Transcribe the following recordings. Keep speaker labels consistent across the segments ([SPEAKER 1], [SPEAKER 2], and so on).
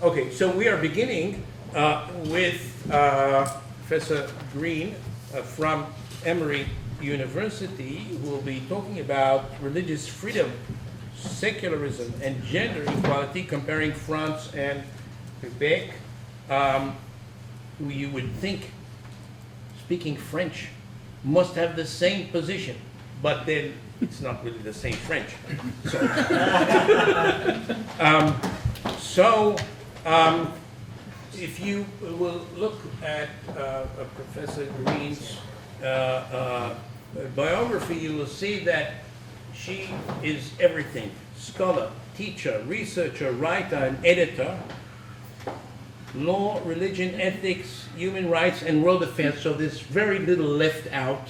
[SPEAKER 1] Okay, so we are beginning with Professor Green from Emory University, who will be talking about religious freedom, secularism, and gender equality, comparing France and Quebec, who you would think, speaking French, must have the same position, but then it's not really the same French. So, if you will look at Professor Green's biography, you will see that she is everything: scholar, teacher, researcher, writer, and editor, law, religion, ethics, human rights, and world affairs. So there's very little left out.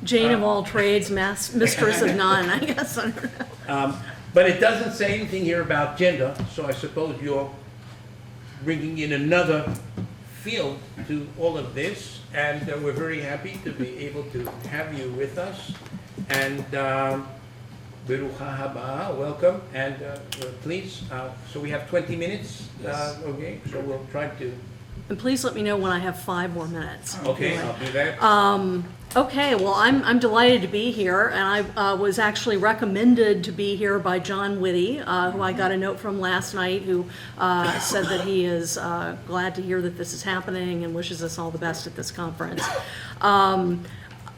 [SPEAKER 2] Jane of all trades, mistress of none, I guess.
[SPEAKER 1] But it doesn't say anything here about gender, so I suppose you're bringing in another field to all of this, and we're very happy to be able to have you with us. And Berucha haba, welcome, and please, so we have 20 minutes,
[SPEAKER 3] Yes.
[SPEAKER 1] Okay, so we'll try to.
[SPEAKER 2] And please let me know when I have 5 more minutes.
[SPEAKER 1] Okay, I'll do that.
[SPEAKER 2] Okay, well, I'm delighted to be here, and I was actually recommended to be here by John Whitty, who I got a note from last night, who said that he is glad to hear that this is happening and wishes us all the best at this conference.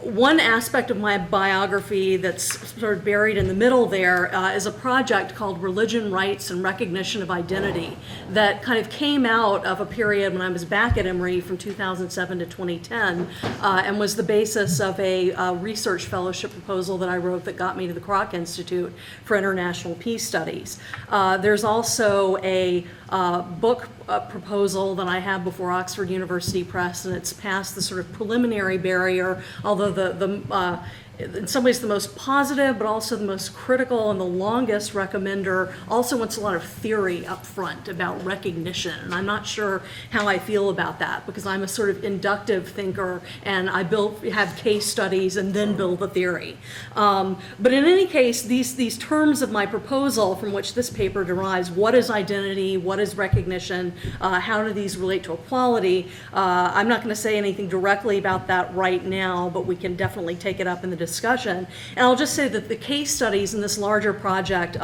[SPEAKER 2] One aspect of my biography that's sort of buried in the middle there is a project called Religion, Rights, and Recognition of Identity that kind of came out of a period when I was back at Emory from 2007 to 2010 and was the basis of a research fellowship proposal that I wrote that got me to the Kroc Institute for International Peace Studies. There's also a book proposal that I have before Oxford University Press, and it's passed the sort of preliminary barrier, although in some ways the most positive, but also the most critical and the longest recommender, also wants a lot of theory up front about recognition. And I'm not sure how I feel about that, because I'm a sort of inductive thinker, and I have case studies and then build the theory. But in any case, these terms of my proposal from which this paper derives, what is identity, what is recognition, how do these relate to equality? I'm not going to say anything directly about that right now, but we can definitely take it up in the discussion. And I'll just say that the case studies in this larger project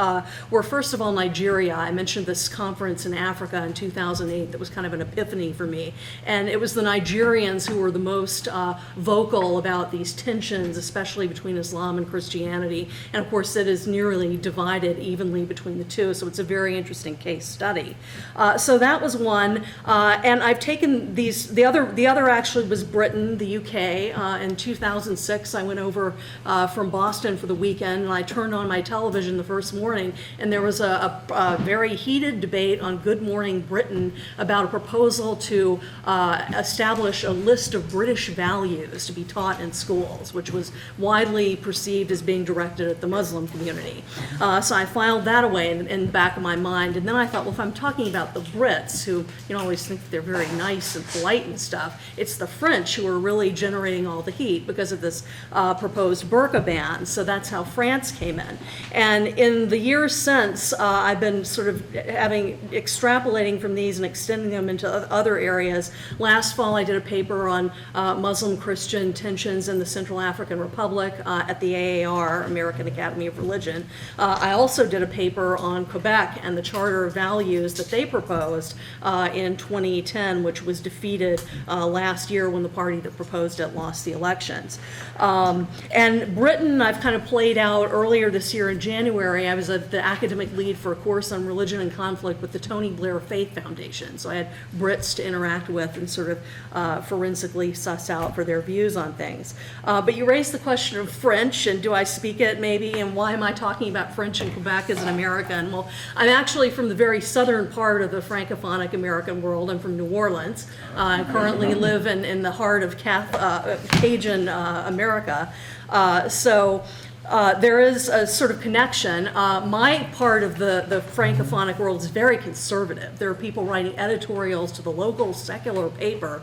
[SPEAKER 2] were, first of all, Nigeria. I mentioned this conference in Africa in 2008 that was kind of an epiphany for me. And it was the Nigerians who were the most vocal about these tensions, especially between Islam and Christianity. And of course, it is nearly divided evenly between the two. So it's a very interesting case study. So that was one. And I've taken these, the other actually was Britain, the UK. In 2006, I went over from Boston for the weekend, and I turned on my television the first morning, and there was a very heated debate on Good Morning Britain about a proposal to establish a list of British values to be taught in schools, which was widely perceived as being directed at the Muslim community. So I filed that away in the back of my mind, and then I thought, well, if I'm talking about the Brits, who always think that they're very nice and polite and stuff, it's the French who are really generating all the heat because of this proposed burqa ban. So that's how France came in. And in the years since, I've been sort of extrapolating from these and extending them into other areas. Last fall, I did a paper on Muslim-Christian tensions in the Central African Republic at the AAR, American Academy of Religion. I also did a paper on Quebec and the Charter of Values that they proposed in 2010, which was defeated last year when the party that proposed it lost the elections. And Britain, I've kind of played out earlier this year in January. I was the academic lead for a course on religion and conflict with the Tony Blair Faith Foundation. So I had Brits to interact with and sort of forensically suss out for their views on things. But you raised the question of French, and do I speak it maybe, and why am I talking about French in Quebec as an American? Well, I'm actually from the very southern part of the Francophonic American world. I'm from New Orleans. I currently live in the heart of Cajun America. There is a sort of connection. My part of the Francophonic world is very conservative. There are people writing editorials to the local secular paper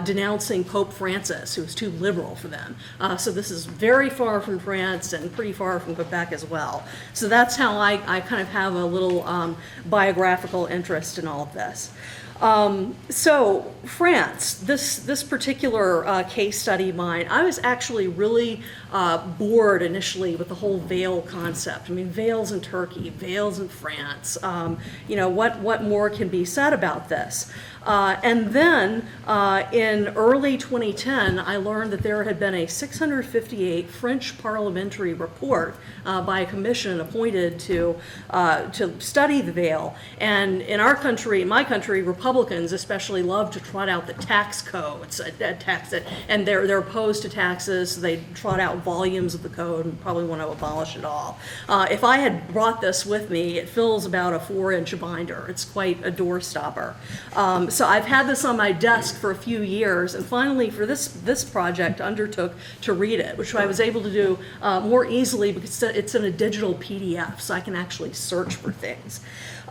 [SPEAKER 2] denouncing Pope Francis, who is too liberal for them. So this is very far from France and pretty far from Quebec as well. So that's how I kind of have a little biographical interest in all of this. So France, this particular case study of mine, I was actually really bored initially with the whole veil concept. I mean, veils in Turkey, veils in France. What more can be said about this? And then in early 2010, I learned that there had been a 658 French parliamentary report by a commission appointed to study the veil. And in our country, in my country, Republicans especially love to trot out the tax codes, and they're opposed to taxes. So they trot out volumes of the code and probably want to abolish it all. If I had brought this with me, it fills about a 4-inch binder. It's quite a doorstopper. So I've had this on my desk for a few years, and finally for this project undertook to read it, which I was able to do more easily because it's in a digital PDF, so I can actually search for things.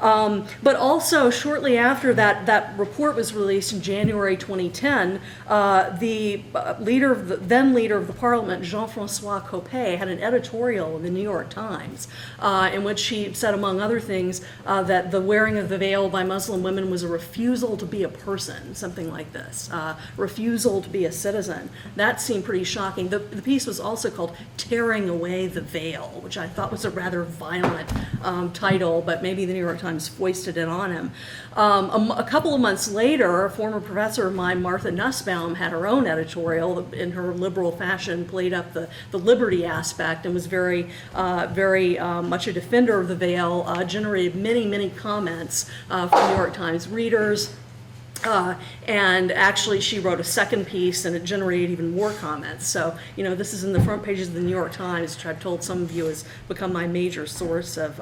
[SPEAKER 2] But also shortly after that report was released in January 2010, the then leader of the parliament, Jean-François Copé, had an editorial in the New York Times in which he said, among other things, that the wearing of the veil by Muslim women was a refusal to be a person, something like this, refusal to be a citizen. That seemed pretty shocking. The piece was also called "Tearing Away the Veil," which I thought was a rather violent title, but maybe the New York Times foisted it on him. A couple of months later, a former professor of mine, Martha Nussbaum, had her own editorial in her liberal fashion, played up the liberty aspect, and was very much a defender of the veil, generated many comments from New York Times readers. And actually she wrote a second piece and it generated even more comments. So, this is in the front pages of the New York Times, which I've told some of you has become my major source of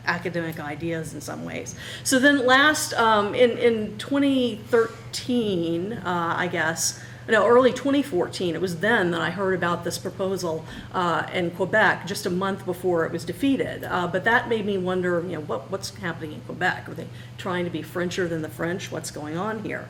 [SPEAKER 2] academic ideas in some ways. So then in 2013, early 2014, it was then that I heard about this proposal in Quebec, just a month before it was defeated. But that made me wonder, what's happening in Quebec? Are they trying to be Frencher than the French? What's going on here?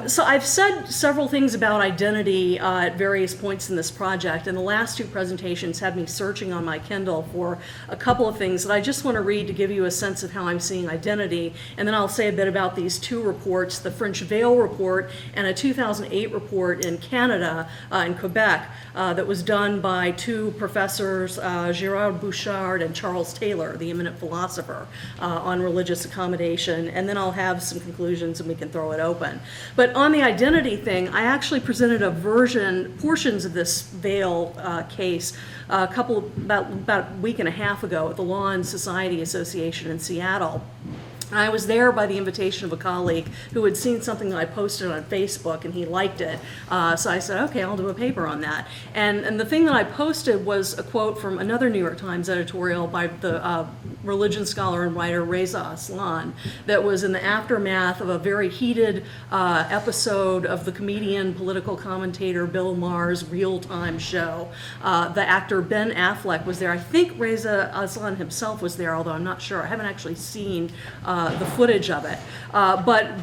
[SPEAKER 2] So I've said several things about identity at various points in this project, and the last two presentations had me searching on my Kindle for a couple of things that I just want to read to give you a sense of how I'm seeing identity, and then I'll say a bit about these two reports, the French Veil report and a 2008 report in Canada, in Quebec, that was done by two professors, Girard Bouchard and Charles Taylor, the eminent philosopher, on religious accommodation, and then I'll have some conclusions and we can throw it open. But on the identity thing, I actually presented portions of this veil case about a week and a half ago at the Law and Society Association in Seattle. I was there by the invitation of a colleague who had seen something that I posted on Facebook and he liked it. So I said, okay, I'll do a paper on that. And the thing that I posted was a quote from another New York Times editorial by the religion scholar and writer Reza Aslan that was in the aftermath of a very heated episode of the comedian, political commentator Bill Maher's real-time show. The actor Ben Affleck was there. I think Reza Aslan himself was there, although I'm not sure. I haven't actually seen the footage of it. But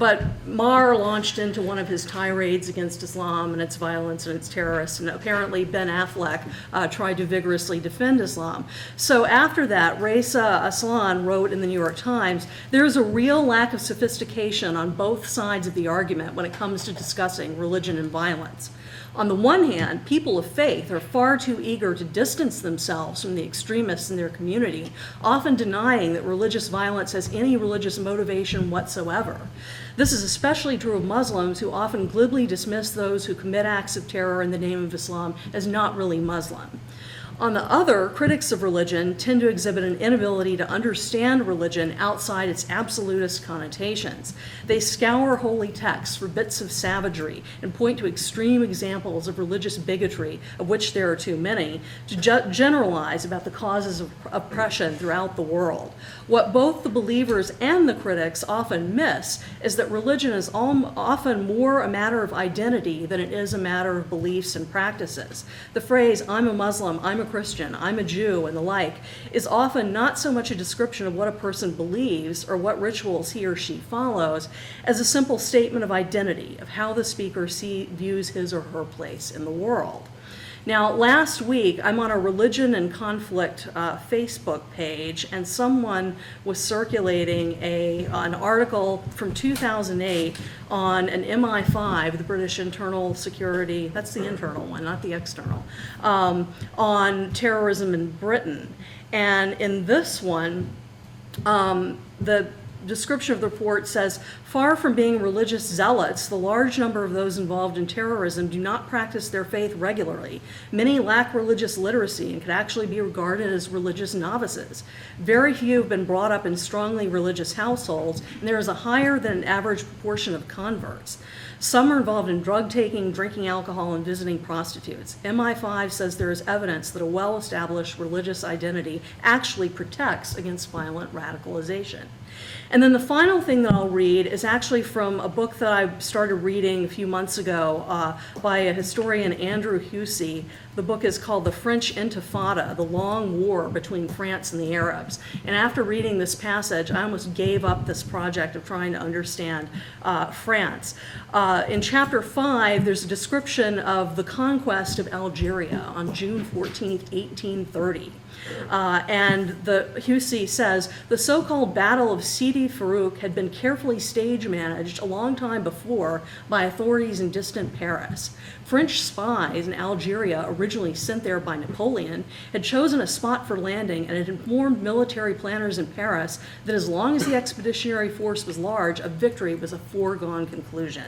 [SPEAKER 2] Maher launched into one of his tirades against Islam and its violence and its terrorists, and apparently Ben Affleck tried to vigorously defend Islam. So after that, Reza Aslan wrote in the New York Times, there is a real lack of sophistication on both sides of the argument when it comes to discussing religion and violence. On the one hand, people of faith are far too eager to distance themselves from the extremists in their community, often denying that religious violence has any religious motivation whatsoever. This is especially true of Muslims, who often glibly dismiss those who commit acts of terror in the name of Islam as not really Muslim. On the other, critics of religion tend to exhibit an inability to understand religion outside its absolutist connotations. They scour holy texts for bits of savagery and point to extreme examples of religious bigotry, of which there are too many, to generalize about the causes of oppression throughout the world. What both the believers and the critics often miss is that religion is often more a matter of identity than it is a matter of beliefs and practices. The phrase, I'm a Muslim, I'm a Christian, I'm a Jew, and the like, is often not so much a description of what a person believes or what rituals he or she follows, as a simple statement of identity, of how the speaker views his or her place in the world. Now, last week, I'm on a religion and conflict Facebook page, and someone was circulating an article from 2008 on an MI5, the British Internal Security, that's the internal one, not the external, on terrorism in Britain. And in this one, the description of the report says, far from being religious zealots, the large number of those involved in terrorism do not practice their faith regularly. Many lack religious literacy and could actually be regarded as religious novices. Very few have been brought up in strongly religious households, and there is a higher than average proportion of converts. Some are involved in drug taking, drinking alcohol, and visiting prostitutes. MI5 says there is evidence that a well-established religious identity actually protects against violent radicalization. And then the final thing that I'll read is actually from a book that I started reading a few months ago by a historian, Andrew Husey. The book is called The French Intifada, The Long War Between France and the Arabs. And after reading this passage, I almost gave up this project of trying to understand France. In chapter 5, there's a description of the conquest of Algeria on June 14th, 1830. And Husey says, the so-called Battle of Sidi Farouk had been carefully stage managed a long time before by authorities in distant Paris. French spies in Algeria, originally sent there by Napoleon, had chosen a spot for landing and had informed military planners in Paris that as long as the expeditionary force was large, a victory was a foregone conclusion.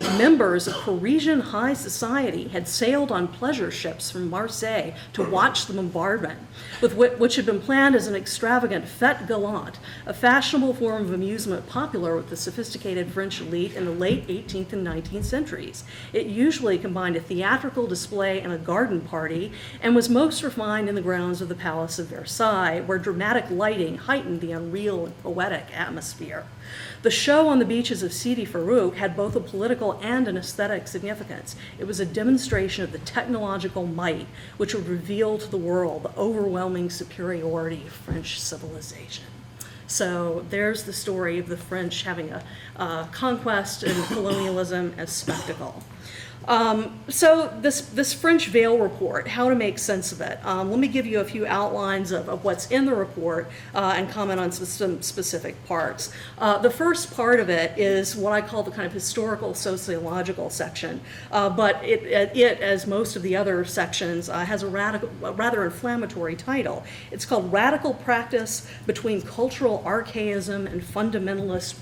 [SPEAKER 2] Members of Parisian high society had sailed on pleasure ships from Marseille to watch the bombardment, which had been planned as an extravagant fête galante, a fashionable form of amusement popular with the sophisticated French elite in the late 18th and 19th centuries. It usually combined a theatrical display and a garden party, and was most refined in the grounds of the Palace of Versailles, where dramatic lighting heightened the unreal and poetic atmosphere. The show on the beaches of Sidi Farouk had both a political and an aesthetic significance. It was a demonstration of the technological might which would reveal to the world the overwhelming superiority of French civilization. So there's the story of the French having a conquest and colonialism as spectacle. So this French Veil report, how to make sense of it. Let me give you a few outlines of what's in the report and comment on some specific parts. The first part of it is what I call the kind of historical sociological section, but it, as most of the other sections, has a rather inflammatory title. It's called Radical Practice Between Cultural Archaism and Fundamentalist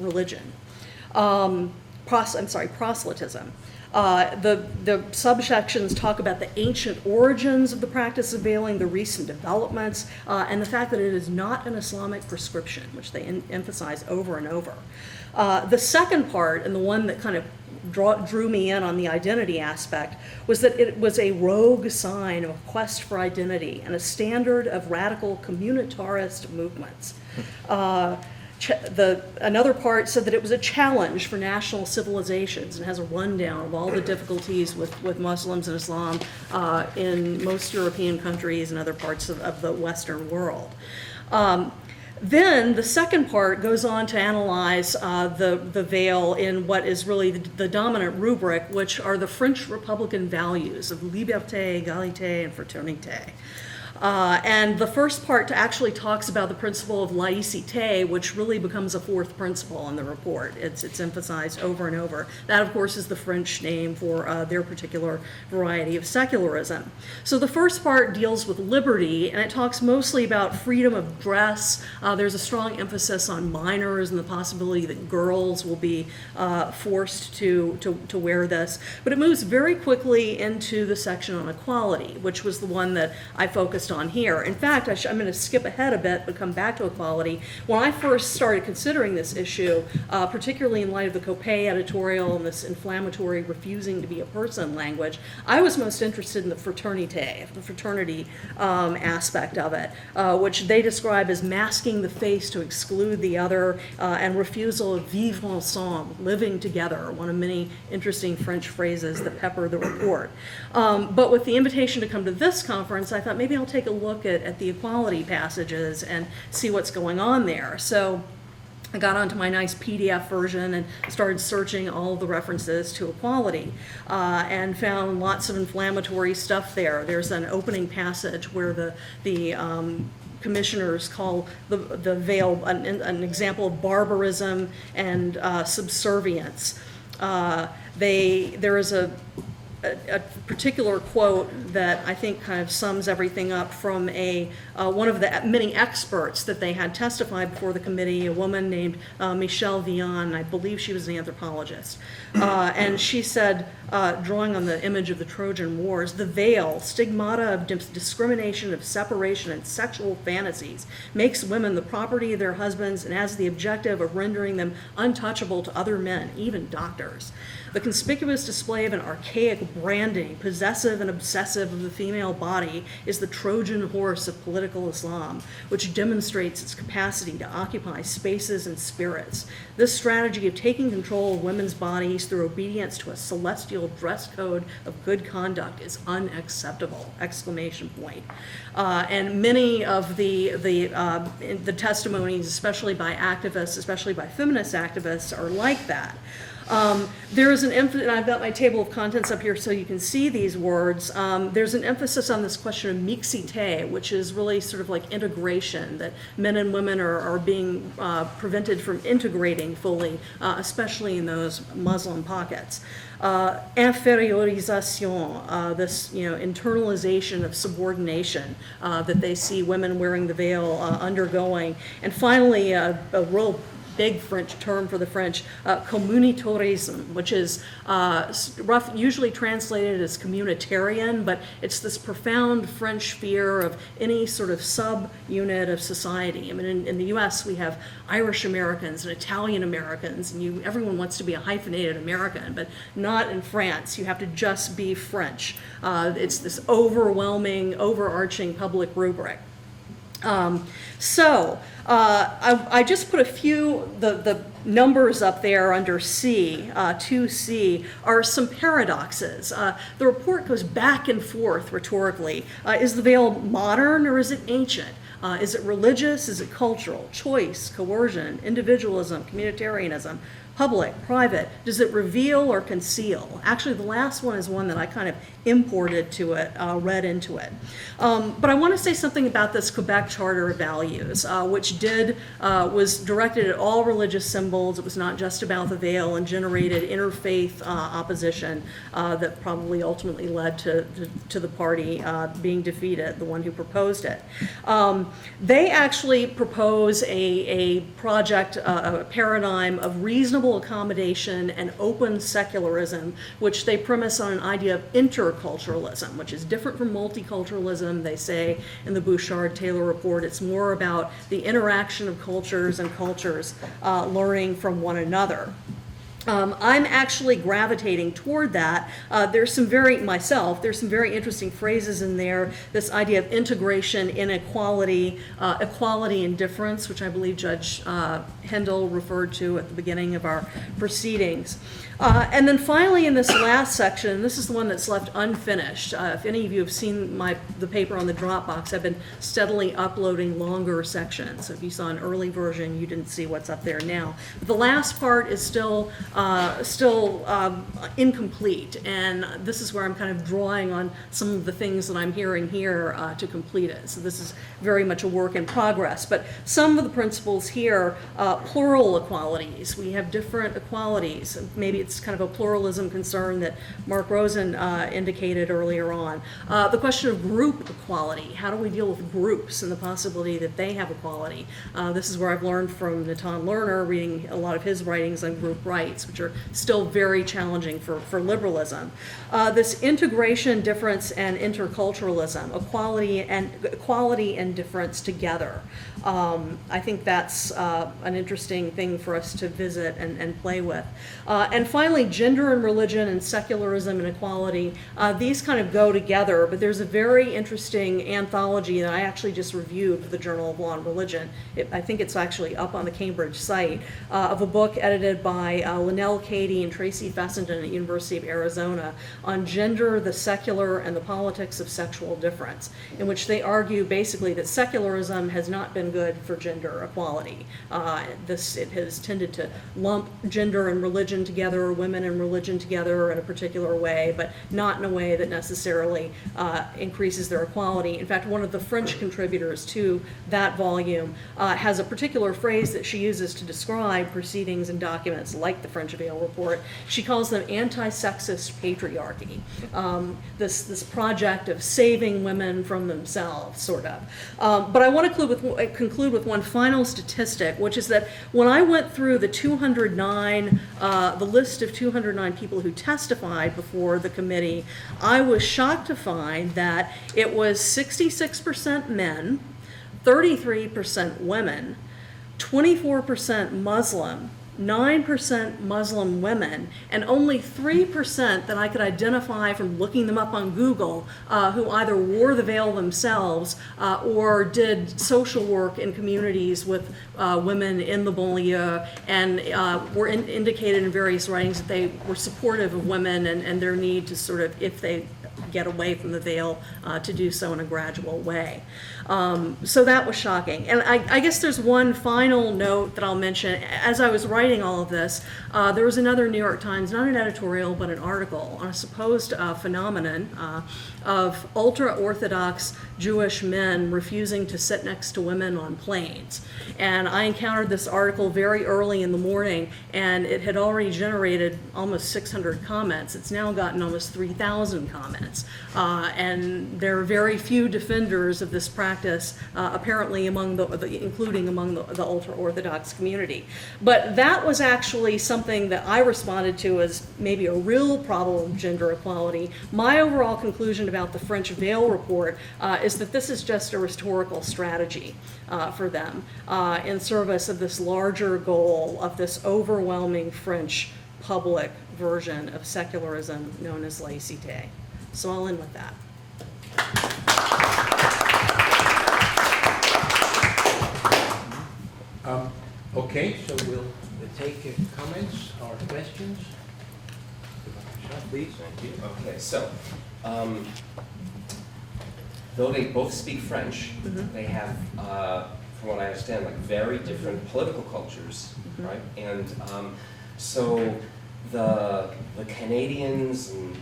[SPEAKER 2] Religion. Proselytism. The subsections talk about the ancient origins of the practice of veiling, the recent developments, and the fact that it is not an Islamic prescription, which they emphasize over and over. The second part, and the one that kind of drew me in on the identity aspect, was that it was a rogue sign of a quest for identity and a standard of radical communitarist movements. Another part said that it was a challenge for national civilizations and has a rundown of all the difficulties with Muslims and Islam in most European countries and other parts of the Western world. Then the second part goes on to analyze the veil in what is really the dominant rubric, which are the French Republican values of liberté, égalité, and fraternité. And the first part actually talks about the principle of laïcité, which really becomes a fourth principle in the report. It's emphasized over and over. That, of course, is the French name for their particular variety of secularism. So the first part deals with liberty, and it talks mostly about freedom of dress. There's a strong emphasis on minors and the possibility that girls will be forced to wear this. But it moves very quickly into the section on equality, which was the one that I focused on here. In fact, I'm going to skip ahead a bit but come back to equality. When I first started considering this issue, particularly in light of the Copé editorial and this inflammatory refusing to be a person language, I was most interested in the fraternité, the fraternity aspect of it, which they describe as masking the face to exclude the other, and refusal of vivre ensemble, living together, one of many interesting French phrases that pepper the report. But with the invitation to come to this conference, I thought maybe I'll take a look at the equality passages and see what's going on there. So I got onto my nice PDF version and started searching all of the references to equality, and found lots of inflammatory stuff there. There's an opening passage where the commissioners call the veil an example of barbarism and subservience. There is a particular quote that I think kind of sums everything up from one of the many experts that they had testify before the committee, a woman named Michelle Vian. I believe she was an anthropologist. And she said, drawing on the image of the Trojan Wars, the veil, stigmata of discrimination, of separation, and sexual fantasies makes women the property of their husbands and has the objective of rendering them untouchable to other men, even doctors. The conspicuous display of an archaic branding, possessive and obsessive of the female body, is the Trojan horse of political Islam, which demonstrates its capacity to occupy spaces and spirits. This strategy of taking control of women's bodies through obedience to a celestial dress code of good conduct is unacceptable! Exclamation point. And many of the testimonies, especially by activists, especially by feminist activists, are like that. There is an emphasis, and I've got my table of contents up here so you can see these words. There's an emphasis on this question of mixité, which is really sort of like integration, that men and women are being prevented from integrating fully, especially in those Muslim pockets. Inferiorisation, this internalization of subordination that they see women wearing the veil undergoing. And finally, a real big French term for the French, communitarism, which is usually translated as communitarian, but it's this profound French fear of any sort of sub-unit of society. I mean, in the US, we have Irish Americans and Italian Americans, and everyone wants to be a hyphenated American, but not in France. You have to just be French. It's this overwhelming, overarching public rubric. I just put a few, the numbers up there under C, 2C, are some paradoxes. The report goes back and forth rhetorically. Is the veil modern or is it ancient? Is it religious? Is it cultural? Choice, coercion, individualism, communitarianism, public, private? Does it reveal or conceal? Actually, the last one is one that I kind of imported to it, read into it. But I want to say something about this Quebec Charter of Values, which was directed at all religious symbols. It was not just about the veil, and generated interfaith opposition that probably ultimately led to the party being defeated, the one who proposed it. They actually propose a project, a paradigm of reasonable accommodation and open secularism, which they premise on an idea of interculturalism, which is different from multiculturalism. They say in the Bouchard-Taylor report, it's more about the interaction of cultures and cultures learning from one another. I'm actually gravitating toward that. There's some very interesting phrases in there. This idea of integration, inequality, equality and difference, which I believe Judge Hendel referred to at the beginning of our proceedings. And then finally, in this last section, this is the one that's left unfinished. If any of you have seen the paper on the Dropbox, I've been steadily uploading longer sections. So if you saw an early version, you didn't see what's up there now. But the last part is still incomplete, and this is where I'm kind of drawing on some of the things that I'm hearing here to complete it. So this is very much a work in progress. But some of the principles here, plural equalities. We have different equalities. Maybe it's kind of a pluralism concern that Mark Rosen indicated earlier on. The question of group equality. How do we deal with groups and the possibility that they have equality? This is where I've learned from Natan Lerner, reading a lot of his writings on group rights, which are still very challenging for liberalism. This integration, difference, and interculturalism, equality and difference together. I think that's an interesting thing for us to visit and play with. And finally, gender and religion and secularism and equality, these kind of go together, but there's a very interesting anthology that I actually just reviewed for the Journal of Law and Religion. I think it's actually up on the Cambridge site, of a book edited by Linnell Cady and Tracy Fessenden at University of Arizona on gender, the secular, and the politics of sexual difference, in which they argue basically that secularism has not been good for gender equality. It has tended to lump gender and religion together, women and religion together in a particular way, but not in a way that necessarily increases their equality. In fact, one of the French contributors to that volume has a particular phrase that she uses to describe proceedings and documents like the French Veil Report. She calls them anti-sexist patriarchy, this project of saving women from themselves, sort of. But I want to conclude with one final statistic, which is that when I went through the list of 209 people who testified before the committee, I was shocked to find that it was 66% men, 33% women, 24% Muslim, 9% Muslim women, and only 3% that I could identify from looking them up on Google who either wore the veil themselves or did social work in communities with women in the banlieue, and were indicated in various writings that they were supportive of women and their need to sort of, if they get away from the veil, to do so in a gradual way. So that was shocking. And I guess there's one final note that I'll mention. As I was writing all of this, there was another New York Times, not an editorial, but an article on a supposed phenomenon of ultra-Orthodox Jewish men refusing to sit next to women on planes. And I encountered this article very early in the morning, and it had already generated almost 600 comments. It's now gotten almost 3,000 comments. And there are very few defenders of this practice, apparently including among the ultra-Orthodox community. But that was actually something that I responded to as maybe a real problem of gender equality. My overall conclusion about the French Veil Report is that this is just a rhetorical strategy for them in service of this larger goal of this overwhelming French public version of secularism known as laïcité. So I'll end with that.
[SPEAKER 1] Okay, so we'll take comments or questions. Please.
[SPEAKER 3] Thank you. Okay, so though they both speak French, they have, from what I understand, like very different political cultures, right? And so the Canadians, and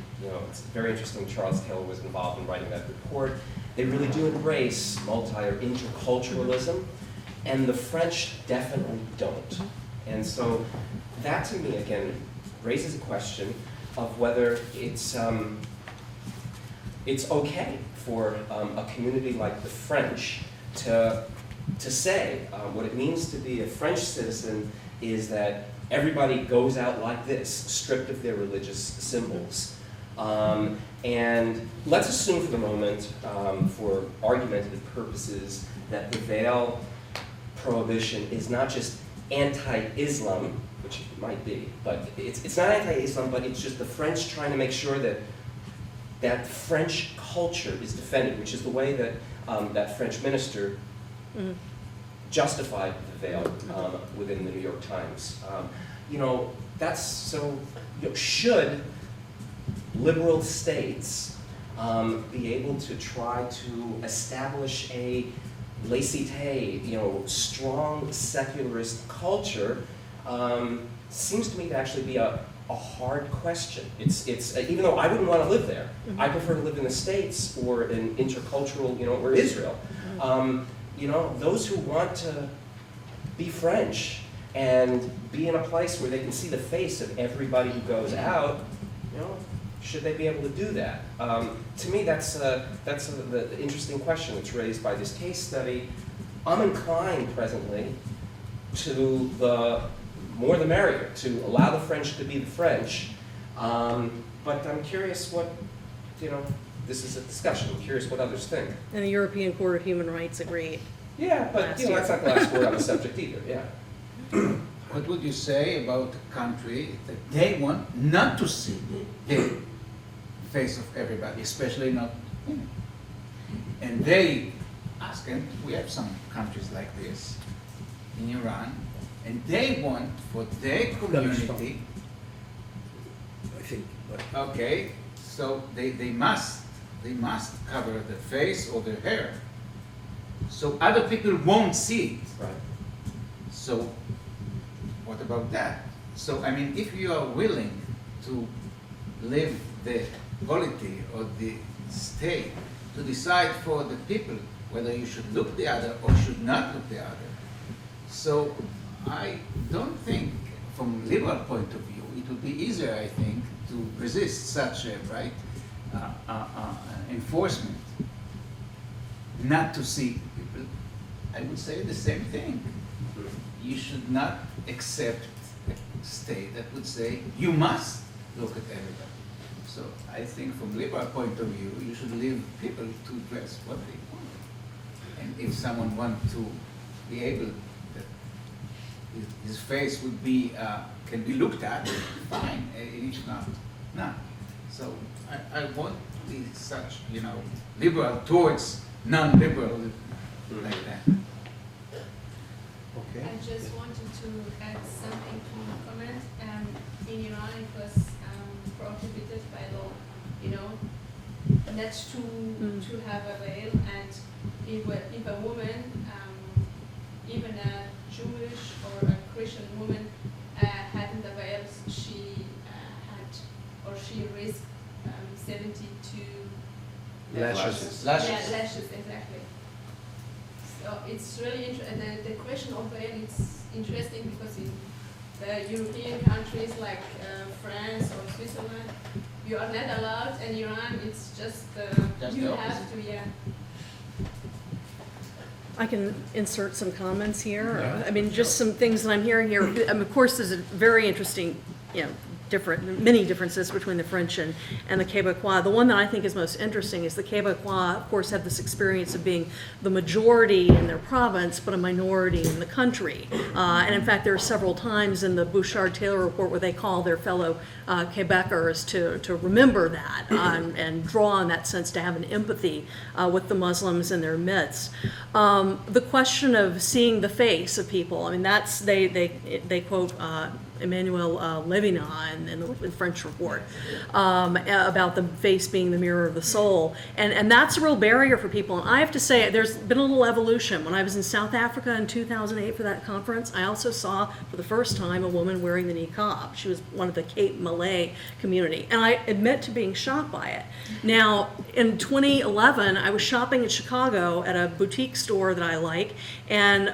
[SPEAKER 3] it's very interesting. Charles Taylor was involved in writing that report. They really do embrace multi or interculturalism, and the French definitely don't. And so that, to me, again, raises a question of whether it's okay for a community like the French to say what it means to be a French citizen is that everybody goes out like this, stripped of their religious symbols. And let's assume for the moment, for argumentative purposes, that the veil prohibition is not just anti-Islam, which it might be, but it's not anti-Islam, but it's just the French trying to make sure that French culture is defended, which is the way that that French minister justified the veil within the New York Times. that's so, should liberal states be able to try to establish a laissez-faire, strong secularist culture, seems to me to actually be a hard question. It's even though I wouldn't want to live there, I prefer to live in the States or in intercultural, or Israel. Those who want to be French and be in a place where they can see the face of everybody who goes out, should they be able to do that? To me, that's the interesting question that's raised by this case study. I'm inclined presently to the more the merrier, to allow the French to be the French. But I'm curious what, this is a discussion. I'm curious what others think.
[SPEAKER 2] And the European Court of Human Rights agreed.
[SPEAKER 3] Yeah, but
[SPEAKER 2] Last year.
[SPEAKER 3] that's not the last word on the subject either, yeah.
[SPEAKER 4] What would you say about a country that they want not to see the face of everybody, especially not women? And they ask, and we have some countries like this in Iran, and they want for their community,
[SPEAKER 1] I think.
[SPEAKER 4] okay, so they must cover their face or their hair, so other people won't see it.
[SPEAKER 3] Right.
[SPEAKER 4] So what about that? So I mean, if you are willing to live the polity or the state to decide for the people whether you should look the other or should not look the other. So I don't think, from a liberal point of view, it would be easier, I think, to resist such a enforcement, not to see people. I would say the same thing. You should not accept a state that would say you must look at everybody. So I think, from liberal point of view, you should leave people to dress what they want. And if someone wants to be able, that his face would be can be looked at, fine. And if not. So I won't be such liberal towards non-liberal like that.
[SPEAKER 1] Okay.
[SPEAKER 5] I just wanted to add something to the comment. In Iran, it was prohibited by law, not to have a veil. And if a woman, even a Jewish or a Christian woman, hadn't a veil, she risked 72
[SPEAKER 1] Lashes.
[SPEAKER 5] Yeah, lashes, exactly. So it's really interesting. The question of veil is interesting because in the European countries like France or Switzerland, you are not allowed, and Iran, it's just you
[SPEAKER 4] the
[SPEAKER 5] have to, yeah.
[SPEAKER 2] I can insert some comments here.
[SPEAKER 1] Yeah.
[SPEAKER 2] I mean, just some things that I'm hearing here. Of course, there's a very interesting, many differences between the French and the Quebecois. The one that I think is most interesting is the Quebecois, of course, have this experience of being the majority in their province, but a minority in the country. And in fact, there are several times in the Bouchard-Taylor report where they call their fellow Quebecers to remember that and draw on that sense to have an empathy with the Muslims in their midst. The question of seeing the face of people, I mean, that's, they quote Emmanuel Levinas in the French report about the face being the mirror of the soul. And that's a real barrier for people. And I have to say, there's been a little evolution. When I was in South Africa in 2008 for that conference, I also saw for the first time a woman wearing the niqab. She was one of the Cape Malay community. And I admit to being shocked by it. Now, in 2011, I was shopping in Chicago at a boutique store that I like, and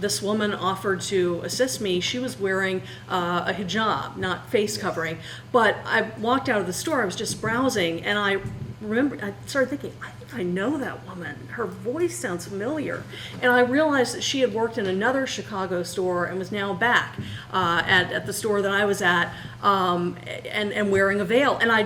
[SPEAKER 2] this woman offered to assist me. She was wearing a hijab, not face covering. But I walked out of the store, I was just browsing, and I started thinking, I think I know that woman. Her voice sounds familiar. And I realized that she had worked in another Chicago store and was now back at the store that I was at and wearing a veil. And I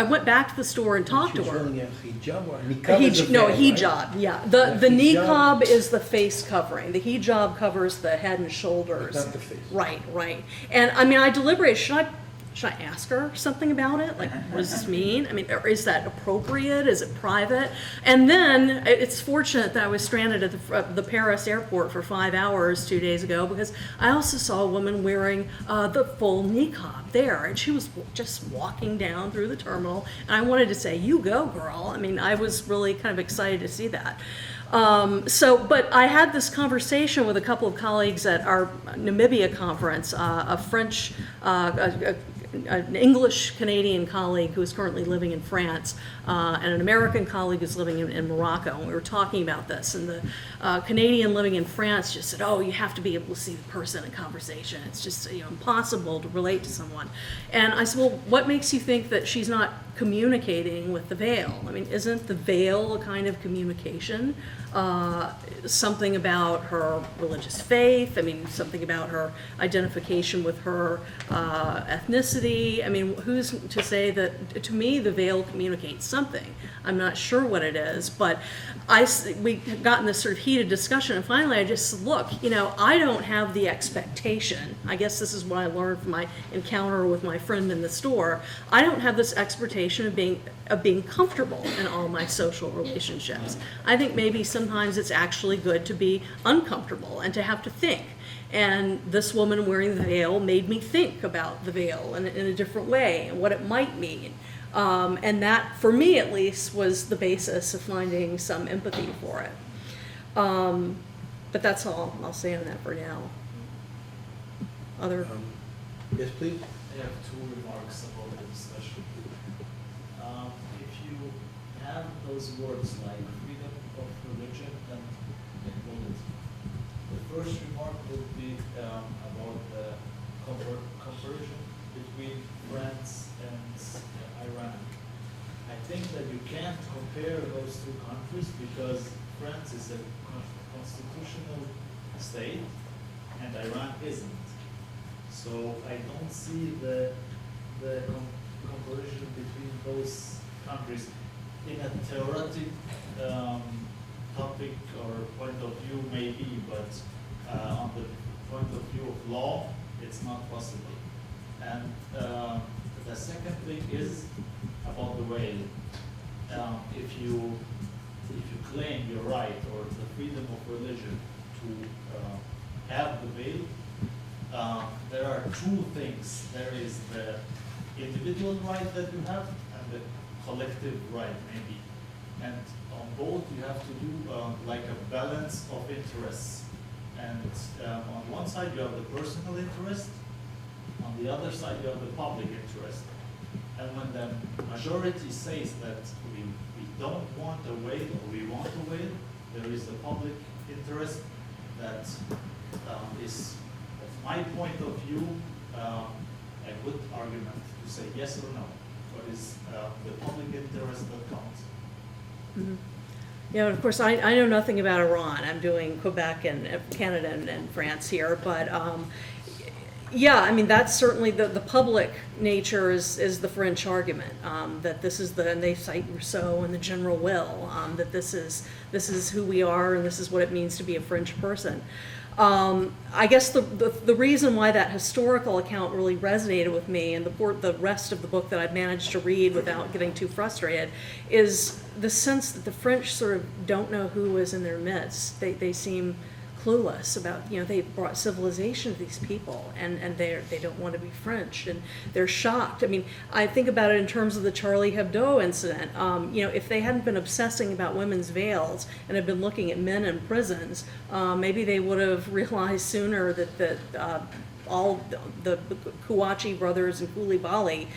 [SPEAKER 2] went back to the store and talked to her.
[SPEAKER 1] She's wearing a hijab or a niqab is a
[SPEAKER 2] No, a
[SPEAKER 1] veil,
[SPEAKER 2] hijab,
[SPEAKER 1] right?
[SPEAKER 2] yeah. The
[SPEAKER 1] The hijab-
[SPEAKER 2] niqab is the face covering. The hijab covers the head and shoulders.
[SPEAKER 1] But not the face.
[SPEAKER 2] Right. And I mean, I deliberated, should I should I ask her something about it? Like, what does this mean? I mean, or is that appropriate? Is it private? And then it's fortunate that I was stranded at the Paris airport for 5 hours 2 days ago, because I also saw a woman wearing the full niqab there, and she was just walking down through the terminal, and I wanted to say, you go, girl. I mean, I was really kind of excited to see that. But I had this conversation with a couple of colleagues at our Namibia conference, a French, an English-Canadian colleague who is currently living in France, and an American colleague who's living in Morocco. And we were talking about this, and the Canadian living in France just said, oh, you have to be able to see the person in conversation. It's just impossible to relate to someone. And I said, well, what makes you think that she's not communicating with the veil? I mean, isn't the veil a kind of communication? Something about her religious faith, I mean, something about her identification with her ethnicity. I mean, who's to say that, to me, the veil communicates something. I'm not sure what it is, but we had gotten this sort of heated discussion, and finally I just said, look, I don't have the expectation. I guess this is what I learned from my encounter with my friend in the store. I don't have this expectation of being comfortable in all my social relationships. I think maybe sometimes it's actually good to be uncomfortable and to have to think. And this woman wearing the veil made me think about the veil in a different way and what it might mean. And that, for me at least, was the basis of finding some empathy for it. But that's all I'll say on that for now. Other?
[SPEAKER 1] Yes, please.
[SPEAKER 6] I have two remarks about the discussion. If you have those words like freedom of religion and equality, the first remark would be about the comparison between France and Iran. I think that you can't compare those two countries because France is a constitutional state and Iran isn't. So I don't see the comparison between those countries in a theoretic topic or point of view maybe, but on the point of view of law, it's not possible. And the second thing is about the veil. If you claim your right or the freedom of religion to have the veil, there are two things. There is the individual right that you have and the collective right, maybe. And on both you have to do like a balance of interests. And on one side you have the personal interest, on the other side you have the public interest. And when the majority says that we don't want a veil or we want a veil, there is the public interest that is, of my point of view, a good argument to say yes or no. What is the public interest that counts?
[SPEAKER 2] Mm-hmm. Yeah, and of course, I know nothing about Iran. I'm doing Quebec and Canada and France here, but yeah, I mean, that's certainly the public nature is the French argument, that this is and they cite Rousseau and the general will, that this is who we are and this is what it means to be a French person. I guess the reason why that historical account really resonated with me, and the rest of the book that I've managed to read without getting too frustrated, is the sense that the French sort of don't know who is in their midst. They seem clueless about, they brought civilization to these people, and they don't want to be French, and they're shocked. I mean, I think about it in terms of the Charlie Hebdo incident. If they hadn't been obsessing about women's veils and had been looking at men in prisons, maybe they would have realized sooner that all the Kouachi brothers and Koulibaly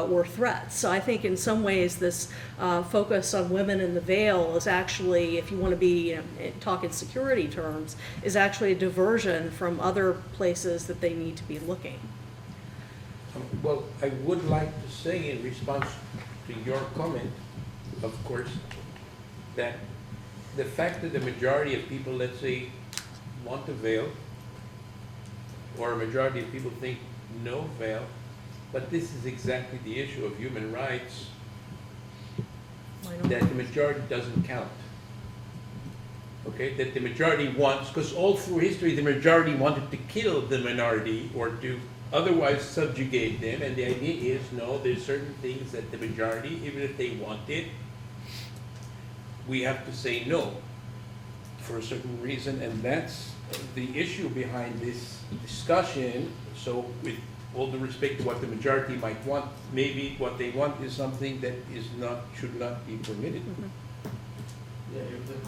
[SPEAKER 2] were threats. So I think in some ways this focus on women in the veil is actually, if you want to be talk in security terms, is actually a diversion from other places that they need to be looking.
[SPEAKER 1] Well, I would like to say in response to your comment, of course, that the fact that the majority of people, let's say, want a veil, or a majority of people think no veil, but this is exactly the issue of human rights, that the majority doesn't count. Okay, that the majority wants, because all through history the majority wanted to kill the minority or to otherwise subjugate them. And the idea is, no, there's certain things that the majority, even if they want it, we have to say no for a certain reason, and that's the issue behind this discussion. So with all due respect to what the majority might want, maybe what they want is something that should not be permitted.
[SPEAKER 6] Yeah, if the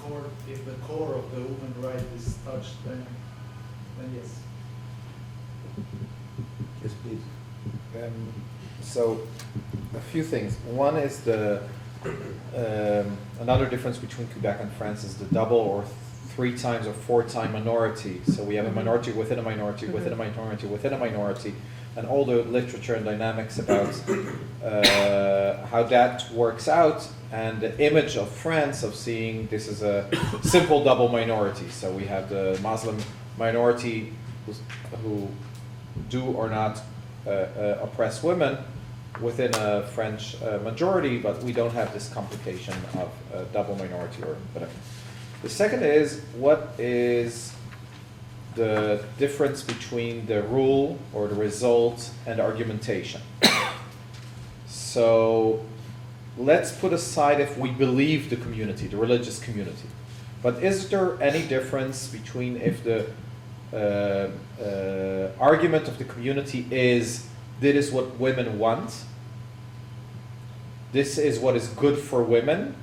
[SPEAKER 6] core of the human right is touched, then yes.
[SPEAKER 1] Yes, please.
[SPEAKER 7] So, a few things. One is another difference between Quebec and France is the double or 3 times or 4 time minority. So we have a minority within a minority, within a minority, within a minority, and all the literature and dynamics about how that works out, and the image of France of seeing this as a simple double minority. So we have the Muslim minority who do or not oppress women within a French majority, but we don't have this complication of a double minority or whatever. The second is, what is the difference between the rule or the result and argumentation? So let's put aside if we believe the community, the religious community. But is there any difference between if the argument of the community is, this is what women want, this is what is good for women,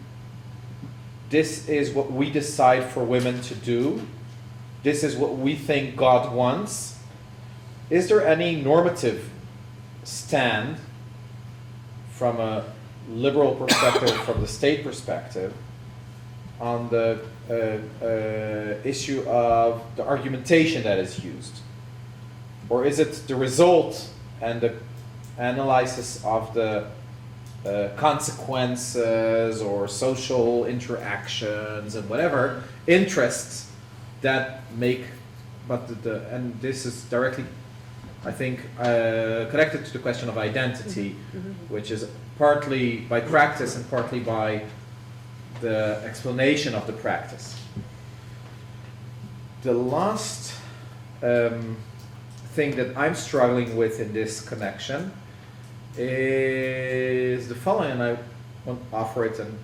[SPEAKER 7] this is what we decide for women to do, this is what we think God wants? Is there any normative stand from a liberal perspective, from the state perspective, on the issue of the argumentation that is used? Or is it the result and the analysis of the consequences or social interactions and whatever interests that make, and this is directly, I think, connected to the question of identity, which is partly by practice and partly by the explanation of the practice. The last thing that I'm struggling with in this connection is the following, and I want to offer it and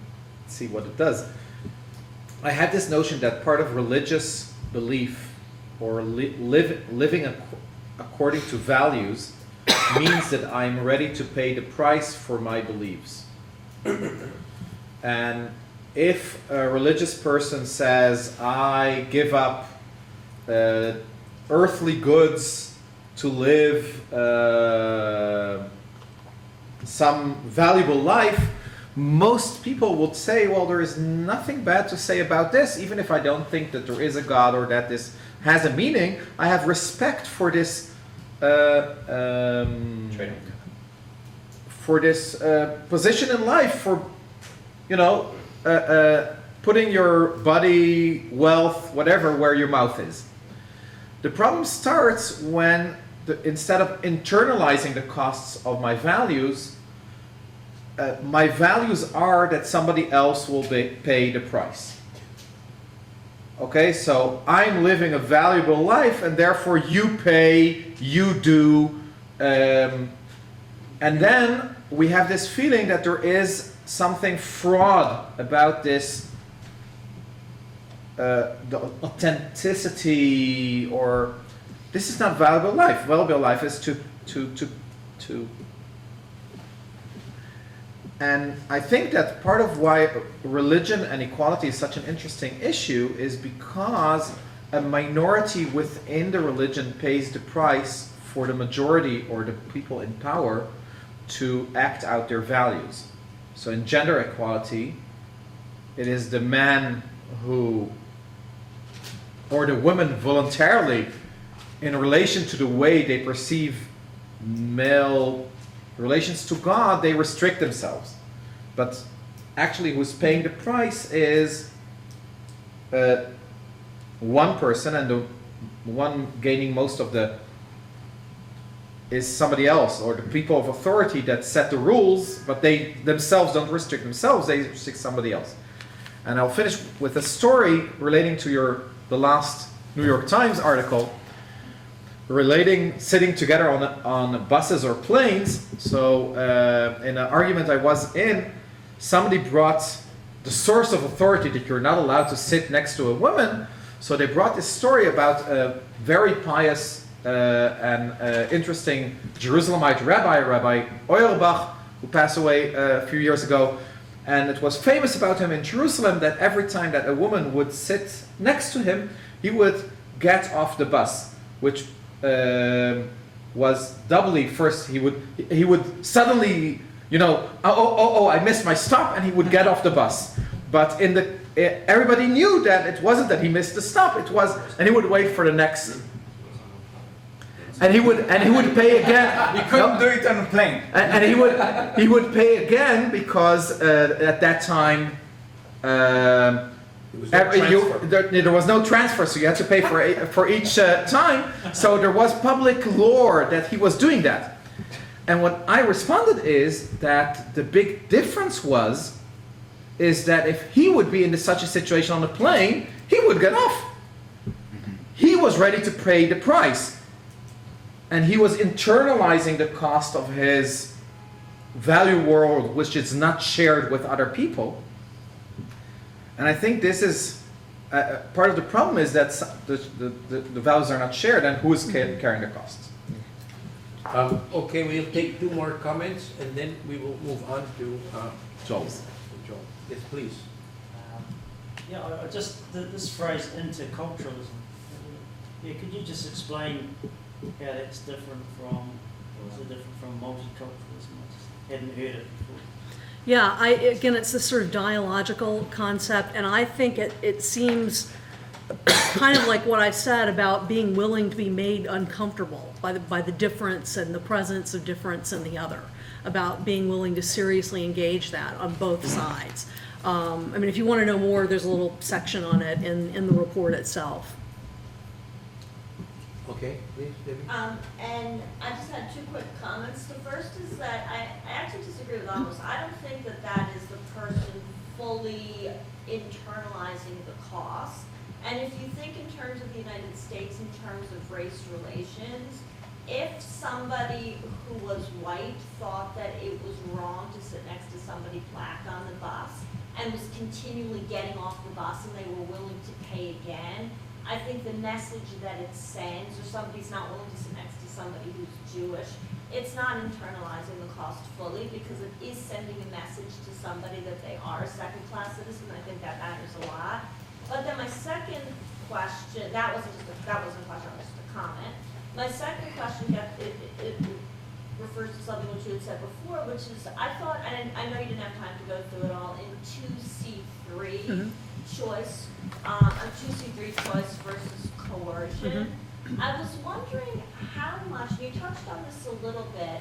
[SPEAKER 7] see what it does. I had this notion that part of religious belief or living according to values means that I'm ready to pay the price for my beliefs. And if a religious person says, I give up earthly goods to live some valuable life, most people would say, well, there is nothing bad to say about this, even if I don't think that there is a God or that this has a meaning. I have respect for this position in life, for, you know, putting your body, wealth, whatever, where your mouth is. The problem starts when, instead of internalizing the costs of my values are that somebody else will pay the price. Okay, so I'm living a valuable life, and therefore you pay, you do, and then we have this feeling that there is something fraud about this, the authenticity, or this is not valuable life. Valuable life is to. And I think that part of why religion and equality is such an interesting issue is because a minority within the religion pays the price for the majority or the people in power to act out their values. So in gender equality, it is the man who, or the woman voluntarily, in relation to the way they perceive male relations to God, they restrict themselves. But actually who's paying the price is one person, and the one gaining most of the is somebody else, or the people of authority that set the rules, but they themselves don't restrict themselves, they restrict somebody else. And I'll finish with a story relating to the last New York Times article relating sitting together on buses or planes. So in an argument I was in, somebody brought the source of authority that you're not allowed to sit next to a woman. So they brought this story about a very pious and interesting Jerusalemite Rabbi Auerbach, who passed away a few years ago. And it was famous about him in Jerusalem that every time that a woman would sit next to him, he would get off the bus, which was doubly. First, he would suddenly, oh, I missed my stop, and he would get off the bus. But everybody knew that it wasn't that he missed the stop. It was, and he would wait for the next. And he would pay again.
[SPEAKER 4] You couldn't do it on a plane.
[SPEAKER 7] And he would pay again because at that time there was no transfer, so you had to pay for each time. So there was public lore that he was doing that. And what I responded is that the big difference is that if he would be in such a situation on a plane, he would get off. He was ready to pay the price. And he was internalizing the cost of his value world, which is not shared with other people. And I think this is part of the problem, is that the values are not shared, and who is carrying the costs?
[SPEAKER 1] Okay, we'll take 2 more comments, and then we will move on to
[SPEAKER 7] Joel.
[SPEAKER 1] Joel. Yes, please.
[SPEAKER 8] I just this phrase interculturalism. Yeah, could you just explain how that's different from, multiculturalism? I just hadn't heard it before.
[SPEAKER 2] Yeah, again, it's this sort of dialogical concept, and I think it seems kind of like what I said about being willing to be made uncomfortable by the difference and the presence of difference in the other, about being willing to seriously engage that on both sides. If you want to know more, there's a little section on it in the report itself.
[SPEAKER 1] Okay, please, Debbie.
[SPEAKER 9] And I just had 2 quick comments. The first is that I actually disagree with Amos. I don't think that is the person fully internalizing the cost. And if you think in terms of the United States, in terms of race relations, if somebody who was white thought that it was wrong to sit next to somebody black on the bus and was continually getting off the bus and they were willing to pay again, I think the message that it sends, or somebody's not willing to sit next to somebody who's Jewish, it's not internalizing the cost fully, because it is sending a message to somebody that they are a second-class citizen. I think that matters a lot. But then my second question, that wasn't a question, it was just a comment. My second question, it refers to something which you had said before, which is, I thought, and I know you didn't have time to go through it all, in 2C3 choice, a 2C3 choice versus coercion. I was wondering how much, and you touched on this a little bit,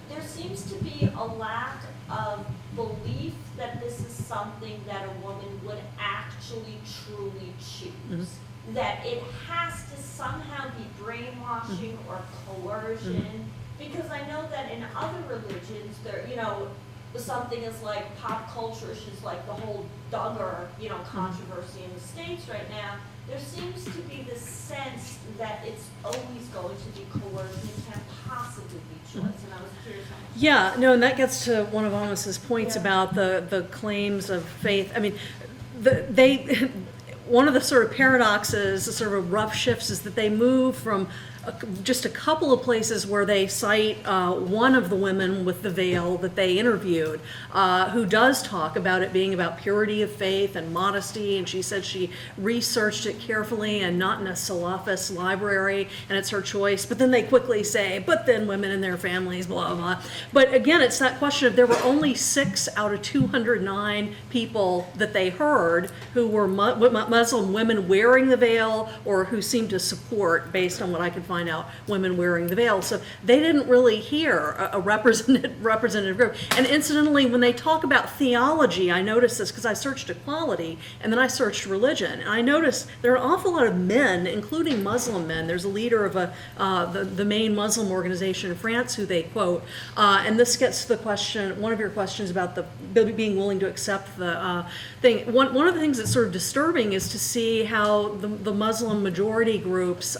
[SPEAKER 9] there seems to be a lack of belief that this is something that a woman would actually truly choose. That it has to somehow be brainwashing or coercion, because I know that in other religions, there, something is like pop culture, which is like the whole Duggar, controversy in the States right now. There seems to be this sense that it's always going to be coercion. It can't possibly be choice, and I was curious how much.
[SPEAKER 2] Yeah, no, and that gets to one of Amos's points
[SPEAKER 9] Yeah.
[SPEAKER 2] about the claims of faith. One of the sort of paradoxes, the sort of rough shifts, is that they move from just a couple of places where they cite one of the women with the veil that they interviewed, who does talk about it being about purity of faith and modesty, and she said she researched it carefully and not in a Salafist library, and it's her choice. But then they quickly say, but then women and their families, blah, blah. But again, it's that question of there were only 6 out of 209 people that they heard who were Muslim women wearing the veil, or who seemed to support, based on what I could find out, women wearing the veil. So they didn't really hear a representative group. And incidentally, when they talk about theology, I noticed this because I searched equality and then I searched religion, and I noticed there are an awful lot of men, including Muslim men. There's a leader of the main Muslim organization in France who they quote, and this gets to the question, one of your questions about the being willing to accept the thing. One of the things that's sort of disturbing is to see how the Muslim majority groups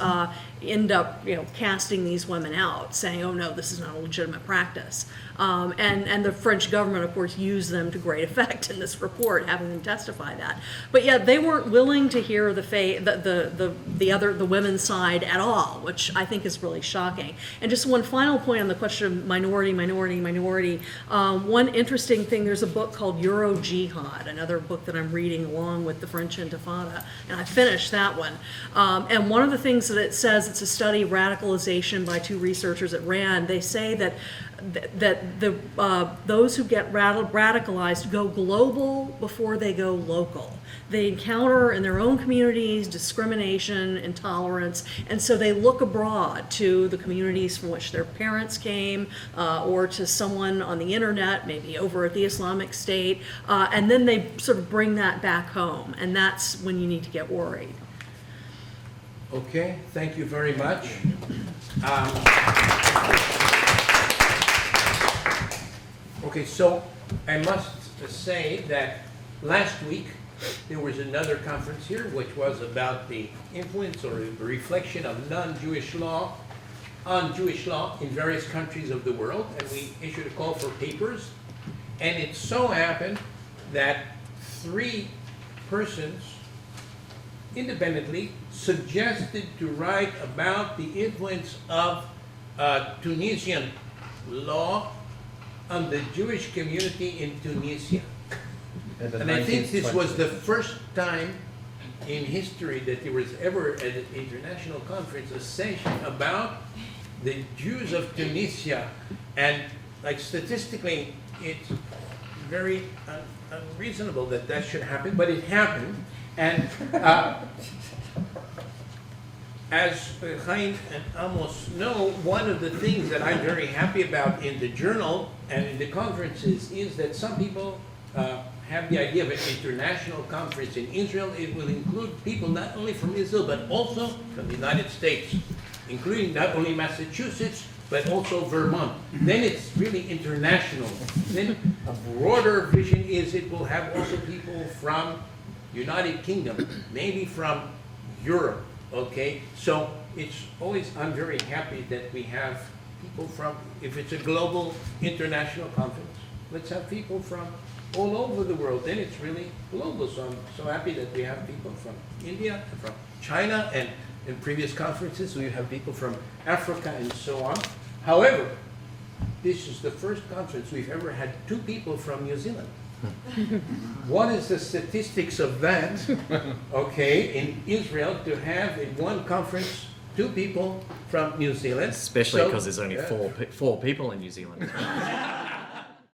[SPEAKER 2] end up up, casting these women out, saying, oh no, this is not a legitimate practice. And the French government, of course, used them to great effect in this report, having them testify that. But yet they weren't willing to hear the women's side at all, which I think is really shocking. And just one final point on the question of minority. One interesting thing, there's a book called Euro Jihad, another book that I'm reading along with the French Intifada, and I finished that one. And one of the things that it says, it's a study of radicalization by two researchers at RAND. They say that those who get radicalized go global before they go local. They encounter in their own communities discrimination, intolerance, and so they look abroad to the communities from which their parents came, or to someone on the internet, maybe over at the Islamic State, and then they sort of bring that back home, and that's when you need to get worried.
[SPEAKER 1] Okay, thank you very much. Okay, so I must say that last week there was another conference here which was about the influence or the reflection of non-Jewish law on Jewish law in various countries of the world, and we issued a call for papers. And it so happened that 3 persons independently suggested to write about the influence of Tunisian law on the Jewish community in Tunisia. And I think this was the first time in history that there was ever at an international conference a session about the Jews of Tunisia. And like statistically, it's very unreasonable that that should happen, but it happened. And as Chaim and Amos know, one of the things that I'm very happy about in the journal and in the conferences is that some people have the idea of an international conference in Israel. It will include people not only from Israel, but also from the United States, including not only Massachusetts, but also Vermont. Then it's really international. Then a broader vision is it will have also people from United Kingdom, maybe from Europe. Okay, so it's always, I'm very happy that we have people from, if it's a global international conference, let's have people from all over the world, then it's really global. So I'm so happy that we have people from India, from China, and in previous conferences we have people from Africa and so on. However, this is the first conference we've ever had 2 people from New Zealand. What is the statistics of that, okay, in Israel to have in one conference 2 people from New Zealand?
[SPEAKER 10] Especially
[SPEAKER 1] So,
[SPEAKER 10] because there's only four people in New Zealand.